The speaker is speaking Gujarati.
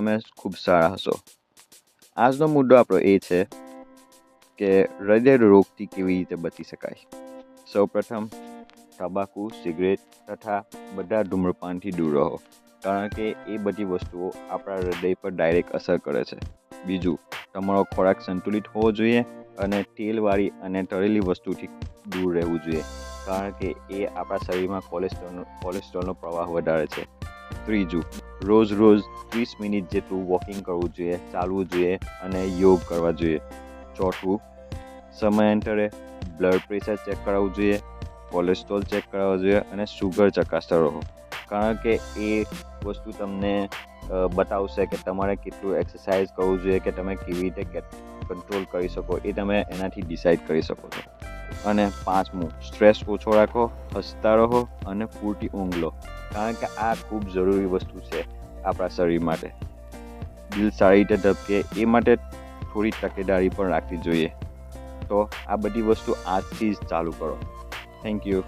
તમે ખૂબ સારા હશો. આજનો મુદ્દો આપણો એ છે કે હૃદય રોગથી કેવી રીતે બચી શકાય. સૌપ્રથમ તંબાકુ, સિગરેટ તથા બધા ધૂમ્રપાનથી દૂર રહો, કારણ કે એ બધી વસ્તુઓ આપણા હૃદય પર ડાયરેક્ટ અસર કરે છે. બીજું, તમારો ખોરાક સંતુલિત હોવો જોઈએ અને તેલવાળી અને તળેલી વસ્તુથી દૂર રહેવું જોઈએ, કારણ કે એ આપણા શરીરમાં કોલેસ્ટ્રોલનો પ્રવાહ વધારે છે. ત્રીજું, રોજ 30 મિનિટ જેટલું વોકિંગ કરવું જોઈએ, ચાલવું જોઈએ અને યોગ કરવા જોઈએ. ચોથું, સમયાંતરે બ્લડ પ્રેશર ચેક કરાવવું જોઈએ, કોલેસ્ટ્રોલ ચેક કરાવવો જોઈએ અને સુગર ચકાસતા રહો, કારણ કે એ વસ્તુ તમને બતાવશે કે તમારે કેટલું એક્સરસાઇઝ કરવું જોઈએ, કે તમે કેવી રીતે કંટ્રોલ કરી શકો, એ તમે એનાથી ડિસાઇડ કરી શકો છો. અને પાંચમું, સ્ટ્રેસ ઓછો રાખો, હસતા રહો અને પૂરતી ઊંઘ લો, કારણ કે આ ખૂબ જરૂરી વસ્તુ છે આપણા શરીર માટે. દિલ સારી રીતે ધબકે એ માટે થોડી તકેદારી પણ રાખવી જોઈએ. તો આ બધી વસ્તુ આજથી જ ચાલુ કરો. Thank you.